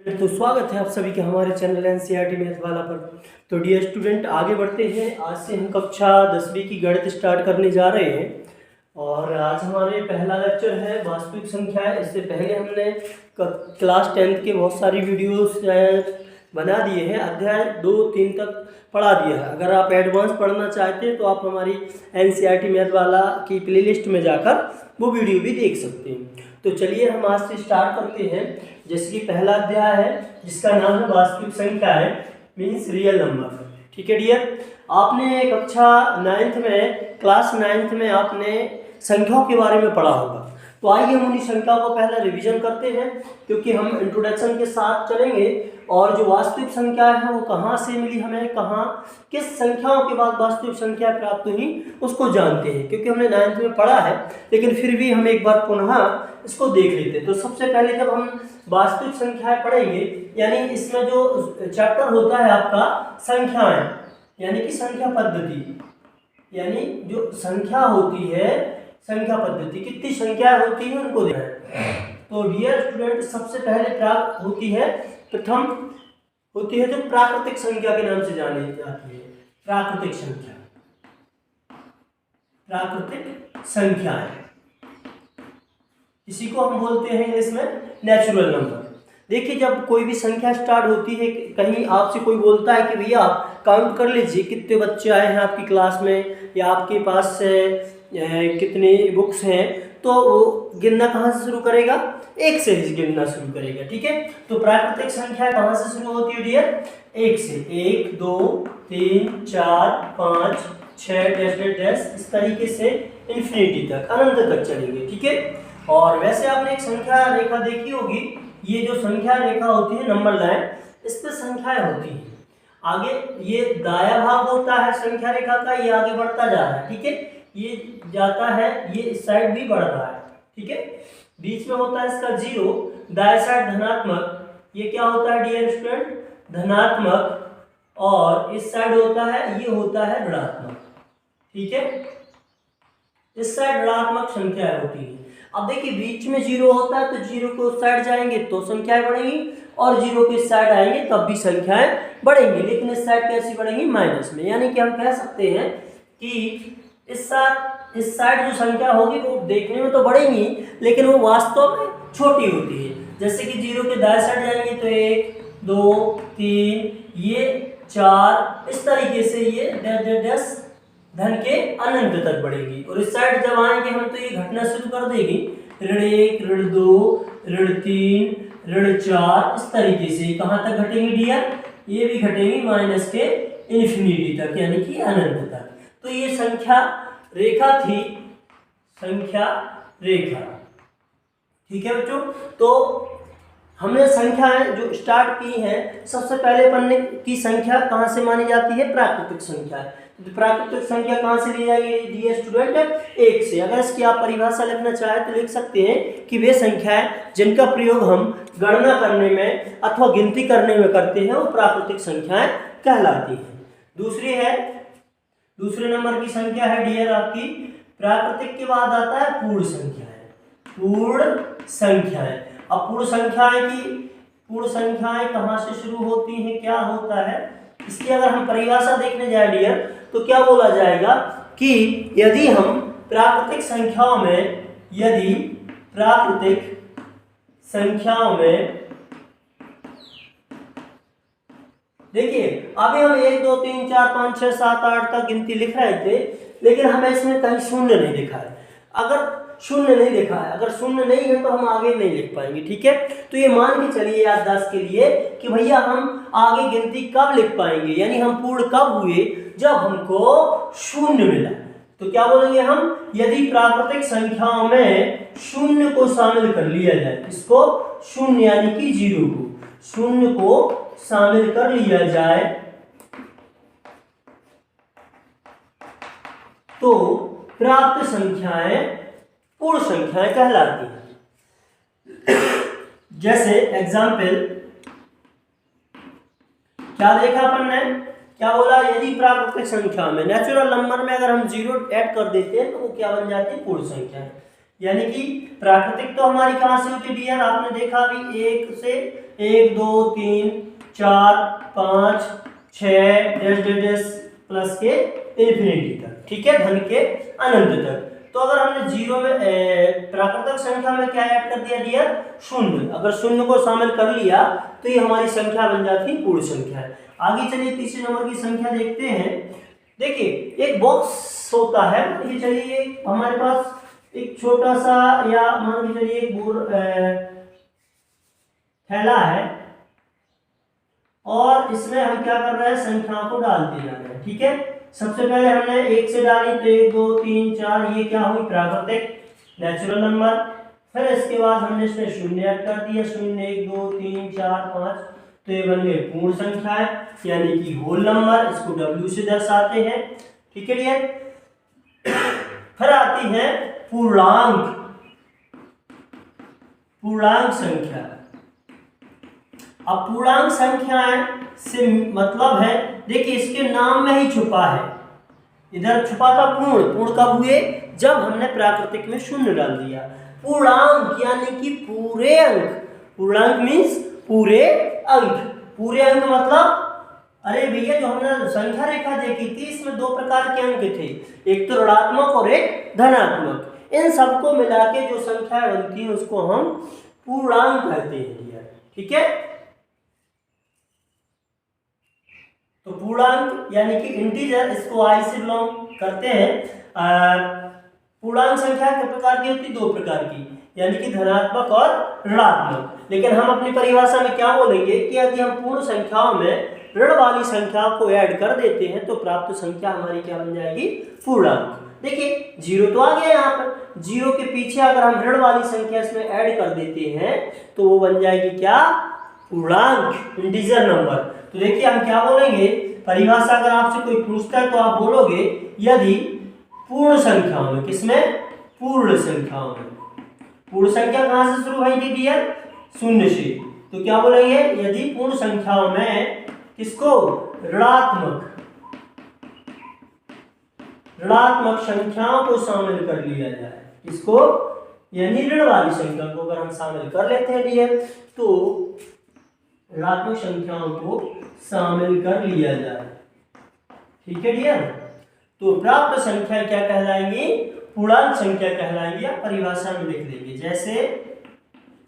तो स्वागत है आप सभी के हमारे चैनल एनसीईआरटी मैथ वाला पर। तो डियर स्टूडेंट, आगे बढ़ते हैं। आज से हम कक्षा 10वीं की गणित स्टार्ट करने जा रहे हैं और आज हमारे पहला लेक्चर है वास्तविक संख्याएं। इससे पहले हमने क्लास 10th के बहुत सारी वीडियोस बना दिए हैं, अध्याय 2-3 तक पढ़ा दिया है। अगर आप एडवांस पढ़ना चाहते हैं तो आप हमारी एनसीईआरटी मैथ वाला की प्लेलिस्ट में जाकर वो वीडियो भी देख सकते हैं। तो चलिए हम आज से स्टार्ट करते हैं। जैसे कि पहला अध्याय है जिसका नाम है वास्तविक संख्याएं मीन्स रियल नंबर। ठीक है डियर, आपने कक्षा 9th में क्लास 9th में आपने संख्याओं के बारे में पढ़ा होगा। तो आइए हम उन्हीं संख्याओं को पहले रिवीजन करते हैं, क्योंकि हम इंट्रोडक्शन के साथ चलेंगे और जो वास्तविक संख्याएं हैं वो कहाँ से मिली हमें, कहाँ किस संख्याओं के बाद वास्तविक संख्या प्राप्त हुई उसको जानते हैं। क्योंकि हमने 9th में पढ़ा है लेकिन फिर भी हम एक बार पुनः इसको देख लेते हैं। तो सबसे पहले जब हम वास्तविक संख्याएं पढ़ेंगे, यानी इसमें जो चैप्टर होता है आपका संख्याएं, यानी कि संख्या पद्धति, यानी जो संख्या होती है संख्या पद्धति, कितनी संख्याएं होती है उनको देखना है। तो डियर स्टूडेंट, सबसे पहले प्राप्त होती है, प्रथम होती है जो प्राकृतिक संख्या के नाम से जानी जाती है। प्राकृतिक संख्या, प्राकृतिक संख्याएं, इसी को हम बोलते हैं इंग्लिश में नेचुरल नंबर। देखिए, जब कोई भी संख्या स्टार्ट होती है, कहीं आपसे कोई बोलता है कि भैया आप काउंट कर लीजिए कितने बच्चे आए हैं आपकी क्लास में या आपके पास कितनी बुक्स हैं, तो वो गिनना कहाँ से शुरू करेगा? 1 से ही गिनना शुरू करेगा। ठीक है, तो प्राकृतिक संख्या कहाँ से शुरू होती है डियर? 1 से। 1 2 3 4 5 6 डैश डैश डैश, इस तरीके से इन्फिनिटी तक, अनंत तक चलेंगे। ठीक है, और वैसे आपने एक संख्या रेखा देखी होगी, ये जो संख्या रेखा होती है नंबर लाइन, इस पे संख्याएं होती हैं। आगे ये दाया भाग होता है संख्या रेखा का, ये आगे बढ़ता जा रहा है। ठीक है, ये जाता है, ये इस साइड भी बढ़ रहा है। ठीक है, बीच में होता है इसका 0, दाया साइड धनात्मक, ये क्या होता है डियर स्टूडेंट? धनात्मक, और इस साइड होता है, ये होता है ऋणात्मक। ठीक है, इस साइड ऋणात्मक संख्याएं होती है। अब देखिए, बीच में 0 होता है तो 0 को उस साइड जाएंगे तो संख्याएं बढ़ेंगी, और 0 के इस साइड आएंगे तब भी संख्याएं बढ़ेंगी, लेकिन इस साइड कैसी बढ़ेंगी? माइनस में। यानी कि हम कह सकते हैं कि इस साइड जो संख्या होगी वो देखने में तो बढ़ेंगी लेकिन वो वास्तव में छोटी होती है। जैसे कि 0 के दाएं साइड जाएंगे तो 1 2 3, ये 4, इस तरीके से ये डैश डैश डैश धन के अनंत तक बढ़ेगी। और इस साइड जब आएंगे हम तो ये घटना शुरू कर देगी, ऋण 1 ऋण 2 ऋण 3 ऋण 4, इस तरीके से कहाँ तक घटेंगी डियर? ये भी घटेंगी माइनस के इन्फिनिटी तक, यानी कि अनंत तक। तो ये संख्या रेखा थी, संख्या रेखा। ठीक है बच्चों, तो हमने संख्याएं जो स्टार्ट की हैं, सबसे पहले पन्ने की संख्या कहाँ से मानी जाती है? प्राकृतिक संख्या। तो प्राकृतिक संख्या कहाँ से ली जाएगी डियर स्टूडेंट? 1 से। अगर इसकी आप परिभाषा लिखना चाहें तो लिख सकते हैं कि वे संख्याएं जिनका प्रयोग हम गणना करने में अथवा गिनती करने में करते हैं वो प्राकृतिक संख्याएं कहलाती हैं। दूसरे नंबर की संख्या है डियर आपकी, प्राकृतिक के बाद आता है पूर्ण संख्याएं। पूर्ण संख्याएं, अब पूर्ण संख्याएं कहाँ से शुरू होती हैं, क्या होता है इसकी अगर हम परिभाषा देखने जाए डियर तो क्या बोला जाएगा कि यदि हम प्राकृतिक संख्याओं में देखिए, अभी हम 1 2 3 4 5 6 7 8 तक गिनती लिख रहे थे, लेकिन हमें इसमें कहीं शून्य नहीं दिखा है। अगर शून्य नहीं है तो हम आगे नहीं लिख पाएंगे। ठीक है, तो ये मान के चलिए याददाश्त के लिए कि भैया हम आगे गिनती कब लिख पाएंगे, यानी हम पूर्ण कब हुए? जब हमको शून्य मिला। तो क्या बोलेंगे हम? यदि प्राकृतिक संख्याओं में शून्य को शामिल कर लिया जाए, इसको शून्य यानी कि 0 को, शून्य को शामिल कर लिया जाए तो प्राप्त संख्याएं पूर्ण संख्याएं कहलाती हैं। जैसे एग्जाम्पल क्या देखा अपन ने? क्या बोला? यदि प्राकृतिक संख्या में, नेचुरल नंबर में अगर हम 0 ऐड कर देते हैं तो वो क्या बन जाती है? पूर्ण संख्या। यानी कि प्राकृतिक तो हमारी कहाँ से होती है डियर? आपने देखा अभी 1 से 1 2 3 4 5 6 डैश डैश डैश प्लस के इन्फिनिटी तक, ठीक है, धन के अनंत तक। तो अगर हमने जीरो में प्राकृतिक संख्या में क्या ऐड कर दिया डियर, शून्य, अगर शून्य को शामिल कर लिया तो ये हमारी संख्या बन जाती पूर्ण संख्या है। आगे चलिए तीसरे नंबर की संख्या देखते हैं। देखिए एक बॉक्स होता है, ये चलिए हमारे पास एक छोटा सा या मान के चलिए एक थैला है और इसमें हम क्या कर रहे हैं, संख्याओं को डालते जा रहे हैं, ठीक है। सबसे पहले हमने 1 से डाली तो 1 2 3 4, ये क्या हुई प्राकृतिक नेचुरल नंबर। फिर इसके बाद हमने इसमें शून्य ऐड कर दिया, 0 1 2 3 4 5, तो ये बन गए पूर्ण संख्या है यानी कि होल नंबर, इसको W से दर्शाते हैं, ठीक है डियर। फिर आती है पूर्णांक, पूर्णांक संख्या। अब पूर्णांक संख्याएं से मतलब है, देखिए इसके नाम में ही छुपा है, इधर छुपा था पूर्ण, पूर्ण कब हुए, जब हमने प्राकृतिक में शून्य डाल दिया। पूर्णांक यानी कि पूरे अंक, पूर्णांक मीन्स पूरे अंक। पूरे अंक मतलब, अरे भैया जो हमने संख्या रेखा देखी थी इसमें दो प्रकार के अंक थे, एक तो ऋणात्मक और एक धनात्मक। इन सबको मिला के जो संख्या बनती है उसको हम पूर्णांक कहते हैं, ठीक है। तो पूर्णांक यानी कि इंटीजर, इसको आई से बिलोंग करते हैं। पूर्णांक संख्या कितने प्रकार की होती है, दो प्रकार की, यानी कि धनात्मक और ऋणात्मक। लेकिन हम अपनी परिभाषा में क्या बोलेंगे कि यदि हम पूर्ण संख्याओं में ऋण वाली संख्याओं को ऐड कर देते हैं तो प्राप्त संख्या हमारी क्या बन जाएगी, पूर्णांक। देखिए जीरो तो आ गया यहाँ पर, जीरो के पीछे अगर हम ऋण वाली संख्या इसमें ऐड कर देते हैं तो वो बन जाएगी क्या, पूर्णांक, इंटीजर नंबर। तो देखिए हम क्या बोलेंगे, परिभाषा अगर आपसे कोई पूछता है तो आप बोलोगे यदि पूर्ण संख्याओं में, किसमें, पूर्ण संख्याओं में, पूर्ण संख्या कहां से शुरू हुई थी डियर, शून्य से, तो क्या बोलेंगे, यदि पूर्ण संख्याओं में किसको, ऋणात्मक, ऋणात्मक संख्याओं को शामिल कर लिया जाए, किसको, यानी ऋण वाली संख्या को अगर हम शामिल कर लेते हैं डियर, तो ऋणात्मक संख्याओं को शामिल कर लिया जाए, ठीक है डियर, तो प्राप्त संख्या क्या कहलाएंगी, पूर्णांक संख्या कहलाएंगी। आप परिभाषा में लिख देंगे, जैसे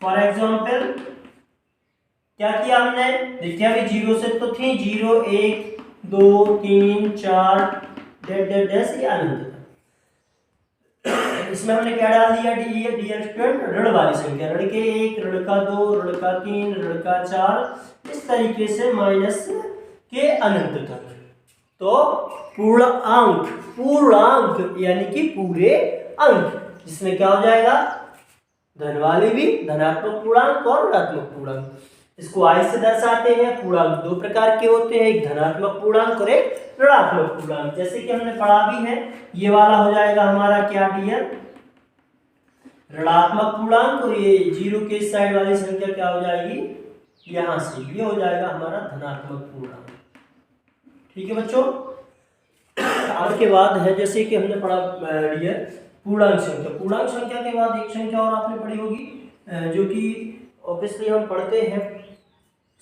फॉर एग्जांपल क्या किया हमने, देखिए अभी जीरो से तो थी, 0 1 2 3 4 डैश डैश डैश ये अनंत, इसमें हमने क्या डाल दिया डियर स्टूडेंट, ऋण वाली संख्या, ऋण के 1, ऋण का 2, ऋण का 3, ऋण का 4, इस तरीके से माइनस के अनंत तक। तो पूर्णांक, पूर्णांक यानी कि पूरे अंक, जिसमें क्या हो जाएगा, धन वाले भी, धनात्मक पूर्णांक और ऋणात्मक पूर्णांक। इसको आई से दर्शाते हैं। पूर्णांक दो प्रकार के होते हैं, एक धनात्मक पूर्णांक और एक ऋणात्मक पूर्णांक, जैसे कि हमने पढ़ा भी है। ये वाला हो जाएगा हमारा क्या डियर, ऋणात्मक पूर्णांक, और ये जीरो के साइड वाली संख्या क्या हो जाएगी, यहां से ये हो जाएगा हमारा धनात्मक पूर्णांक, ठीक है बच्चों। अब के बाद है जैसे कि हमने पढ़ा डियर पूर्णांक संख्या, पूर्णांक संख्या के बाद एक संख्या और आपने पढ़ी होगी जो कि ऑब्वियसली हम पढ़ते हैं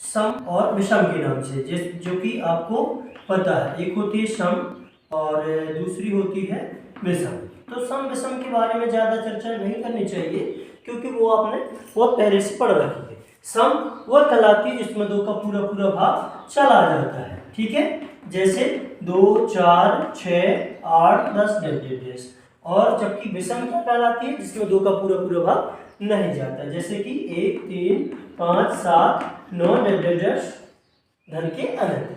सम और विषम के नाम से, जो कि आपको पता है, एक होती है सम और दूसरी होती है विषम। तो सम विषम के बारे में ज़्यादा चर्चा नहीं करनी चाहिए क्योंकि वो आपने बहुत पहले से पढ़ रखी है। सम वो कहलाती है जिसमें दो का पूरा पूरा भाग चला जाता है, ठीक है, जैसे 2 4 6 8 10 10, और जबकि विषम क्या कहलाती है, जिसमें दो का पूरा पूरा भाग नहीं जाता, जैसे कि 1 3 5 7 9 10 धन के अनंत,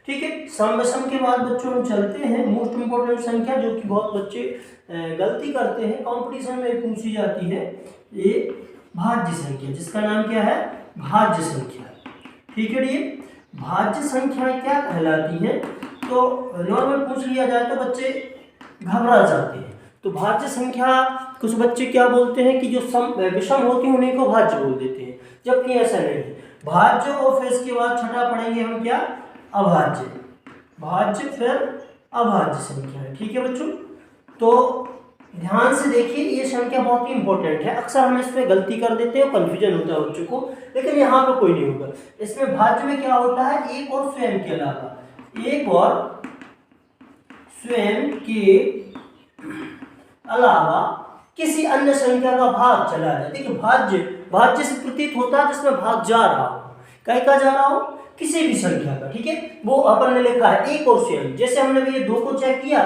ठीक है। सम विषम के बाद बच्चों हम चलते हैं मोस्ट इंपोर्टेंट संख्या, जो कि बहुत बच्चे गलती करते हैं, कंपटीशन में पूछी जाती है, ये भाज्य संख्या, जिसका नाम क्या है, भाज्य संख्या, ठीक है। ये भाज्य संख्या क्या कहलाती है, तो नॉर्मल पूछ लिया जाए तो बच्चे घबरा जाते हैं। तो भाज्य संख्या कुछ बच्चे क्या बोलते हैं कि जो सम विषम होती है उन्हीं को भाज्य बोल देते हैं, जबकि ऐसा नहीं है। भाज्य और फिर इसके बाद छठा पढ़ेंगे हम क्या, अभाज्य, भाज्य फिर अभाज्य संख्या है, ठीक है बच्चों। तो ध्यान से देखिए, ये संख्या बहुत ही इंपॉर्टेंट है। अक्सर हम इस पे गलती कर देते हैं, कंफ्यूजन होता है बच्चों को, लेकिन यहाँ पे कोई नहीं होगा। इसमें भाज्य में क्या होता है, एक और स्वयं के अलावा, एक और स्वयं के अलावा किसी अन्य संख्या का भाग चला जाए। देखिए भाज्य से प्रतीत होता है जिसमें भाग जा रहा हो, कहीं का जा रहा हो, किसी भी संख्या का, ठीक है। वो अपन ने लिखा है एक और स्वयं। जैसे हमने भी ये 2 को चेक किया।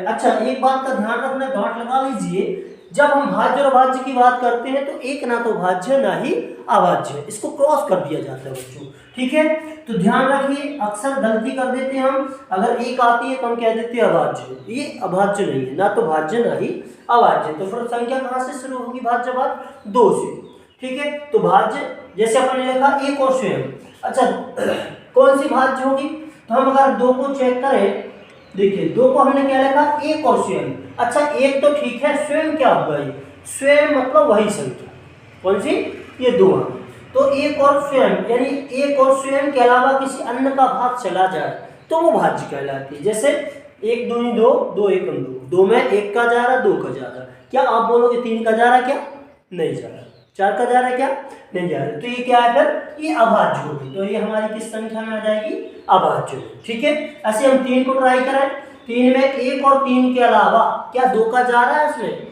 अच्छा, एक बात का ध्यान रखना, गांठ लगा लीजिए, जब हम भाज्य और अभाज्य की बात करते हैं तो एक ना तो भाज्य ना ही अभाज्य, इसको क्रॉस कर दिया जाता है बच्चों, ठीक है। तो ध्यान रखिए, अक्सर गलती कर देते हैं हम, अगर एक आती है तो हम कह देते हैं अभाज्य, ये अभाज्य नहीं है, ना तो भाज्य ना ही अभाज्य। तो फिर संख्या कहाँ से शुरू होगी, भाज्य बाद 2 से, ठीक है। तो भाज्य जैसे अपन ने लिखा एक और स्वयं। अच्छा, कौन सी भाज्य होगी, तो हम अगर 2 को चेक करें, देखिए 2 को हमने क्या लिखा, एक और स्वयं। अच्छा, एक तो ठीक है, स्वयं क्या होगा, ये स्वयं मतलब वही संख्या, कौन सी, ये 2। तो एक और स्वयं यानी एक और स्वयं के अलावा किसी अन्य का भाग चला जाए तो वो भाज्य कहलाती है। जैसे 1 दूनी 2, 2 1 2, 2 में 1 का जा रहा, 2 का जा रहा, क्या आप बोलोगे 3 का जा रहा, क्या नहीं जा रहा, 4 का जा रहा है, क्या नहीं जा रहा, तो ये क्या है, फिर ये अभाज्य होगी। तो ये हमारी किस संख्या में आ जाएगी, अभाज्य, ठीक है। ऐसे हम 3 को ट्राई करें, 3 में 1 और 3 के अलावा क्या 2 का जा रहा है इसमें,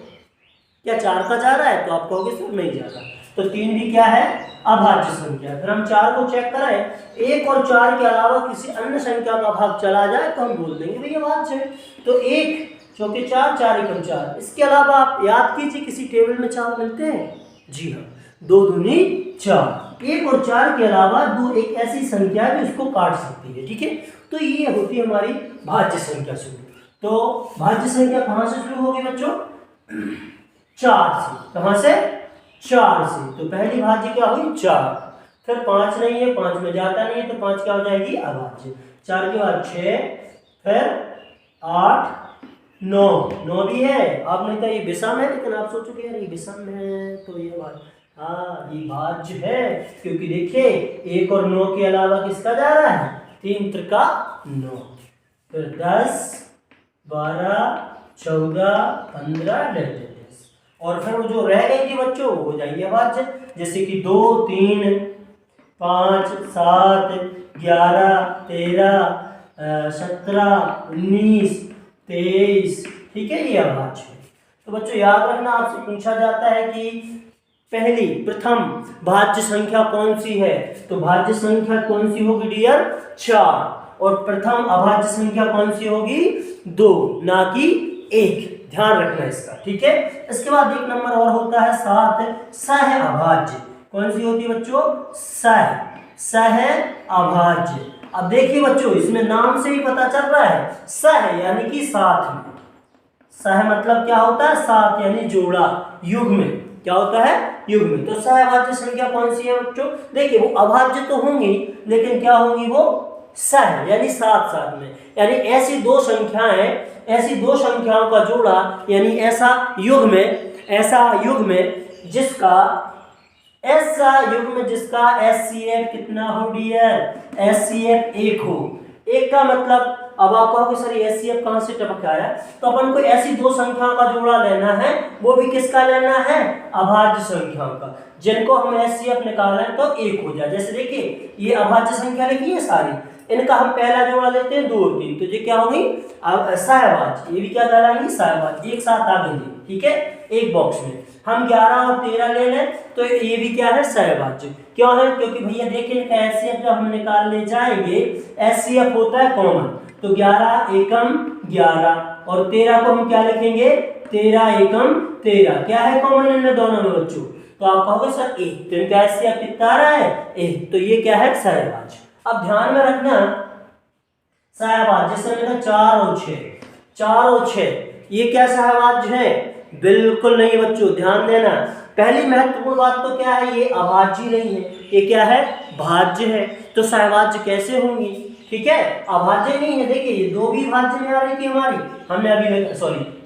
क्या 4 का जा रहा है, तो आप कहोगे सर नहीं जा रहा, तो 3 भी क्या है, अभाज्य संख्या। फिर हम 4 को चेक करें, 1 और 4 के अलावा किसी अन्य संख्या का भाग चला जाए तो हम बोल देंगे भैया अभाज्य है। तो 1 चौके 4, 4 एकम 4। इसके अलावा आप याद कीजिए किसी टेबल में 4 मिलते हैं, जी हाँ, 2 दूनी 4। 1 और 4 के अलावा 2 एक ऐसी संख्या है जो इसको काट सकती है, ठीक है। तो ये होती है हमारी भाज्य संख्या शुरू। तो भाज्य संख्या कहाँ से शुरू होगी बच्चों, 4 से। कहाँ से, 4 से। तो पहली भाज्य क्या हुई, 4, फिर 5 नहीं है, 5 में जाता नहीं है, तो 5 क्या हो जाएगी, अभाज्य। 4 के बाद 6, फिर 8 9, 9 भी है। आपने कहा ये विषम है, लेकिन आप सोचोगे यार ये विषम है तो ये बात, हाँ ये भाज्य है, क्योंकि देखिए 1 और 9 के अलावा किसका जा रहा है, 3 त्रिका 9, फिर 10 12 14 15 10, और फिर वो जो रह गई थी बच्चों वो हो जाएंगे अभाज्य। जैसे कि 2 3 5 7 11 13 17 19 23, ठीक है, ये अभाज्य है। तो बच्चों याद रखना, आपसे पूछा जाता है कि पहली प्रथम भाज्य संख्या कौन सी है, तो भाज्य संख्या कौन सी होगी डियर, 4, और प्रथम अभाज्य संख्या कौन सी होगी, 2, ना कि 1। ध्यान रखना इसका, ठीक है। इसके बाद एक नंबर और होता है 7, सह अभाज्य। कौन सी होती है बच्चों, सह अभाज्य। अब देखिए बच्चों, इसमें नाम से ही पता चल रहा है, सह यानी कि साथ में, सह मतलब क्या होता है, साथ यानी जोड़ा, युग्म, क्या होता है, युग्म। तो सहअभाज्य संख्या कौन सी है बच्चों, देखिए वो अभाज्य तो होंगी लेकिन क्या होंगी, वो सह यानी साथ साथ में, यानी ऐसी 2 संख्याएं, ऐसी 2 संख्याओं का जोड़ा, यानी ऐसा युग्म जिसका एचसीएफ कितना हो डियर, एचसीएफ 1 हो। 1 का मतलब, अब आप कहोगे सर एचसीएफ कहाँ से टपक आया, तो अपन को ऐसी 2 संख्याओं का जोड़ा लेना है, वो भी किसका लेना है, अभाज्य संख्याओं का, जिनको हम एचसीएफ निकालें तो 1 हो जाए। जैसे देखिए ये अभाज्य संख्या लिखी है सारी, इनका हम पहला जोड़ा लेते हैं 2 और 3, तो ये क्या होगी, सहअभाज्य, ये भी क्या कहलाएंगे, सहअभाज्य, एक साथ आ गए, ठीक है, एक बॉक्स में। हम 11 और 13 ले लें तो ये भी क्या है, सहअभाज्य। क्यों है, क्योंकि भैया देखिए इनका एचसीएफ जब हम निकालने जाएंगे, एचसीएफ होता है कॉमन, तो 11 एकम 11 और 13 को हम क्या लिखेंगे, 13 एकम 13, क्या है कॉमन इनमें दोनों में बच्चों, तो आप कहोगे सर 1, तो इनका एचसीएफ कितना आ रहा है, 1, तो ये क्या है, सहअभाज्य। अब ध्यान में रखना, सहअभाज्य जैसे मैंने 4 और 6, ये क्या सहअभाज्य है, बिल्कुल नहीं बच्चों, ध्यान देना। पहली महत्वपूर्ण बात तो क्या है, ये अभाज्य नहीं है, ये क्या है, भाज्य है। तो सहअभाज्य कैसे होंगी, ठीक है, अभाज्य नहीं है। देखिए ये 2 भी भाज्य में आ रही थी हमारी, हमने अभी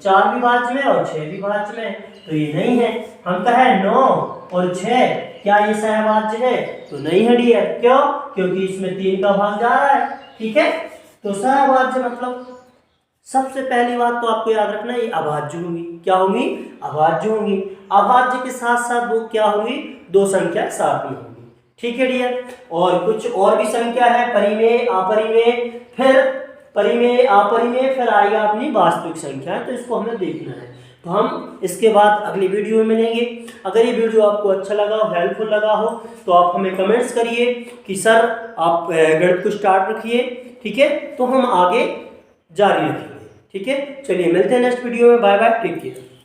4 भी भाज्य में और 6 भी भाज्य में, तो ये नहीं है। हम कहे 9 और 6, क्या ये सहअभाज्य है, तो नहीं है डियर। क्यों, क्योंकि इसमें 3 का भाग जा रहा है, ठीक है। तो सहअभाज्य मतलब सबसे पहली बात तो आपको याद रखना, ये अभाज्य होंगी। क्या होंगी? अभाज्य होंगी। अभाज्य के साथ साथ वो क्या होंगी? दो संख्या साथ में होंगी। ठीक है डियर। और कुछ और भी संख्या है, परिमेय, अपरिमेय, फिर परिमेय, अपरिमेय, फिर आएगा अपनी वास्तविक संख्या। तो इसको हमें देखना है। तो हम इसके बाद अगली वीडियो में मिलेंगे। अगर ये वीडियो आपको अच्छा लगा हो, हेल्पफुल लगा हो, तो आप हमें कमेंट्स करिए कि सर आप गणित को स्टार्ट रखिए। ठीक है, तो हम आगे जारी रखेंगे। ठीक है, चलिए मिलते हैं नेक्स्ट वीडियो में। Bye bye, take care.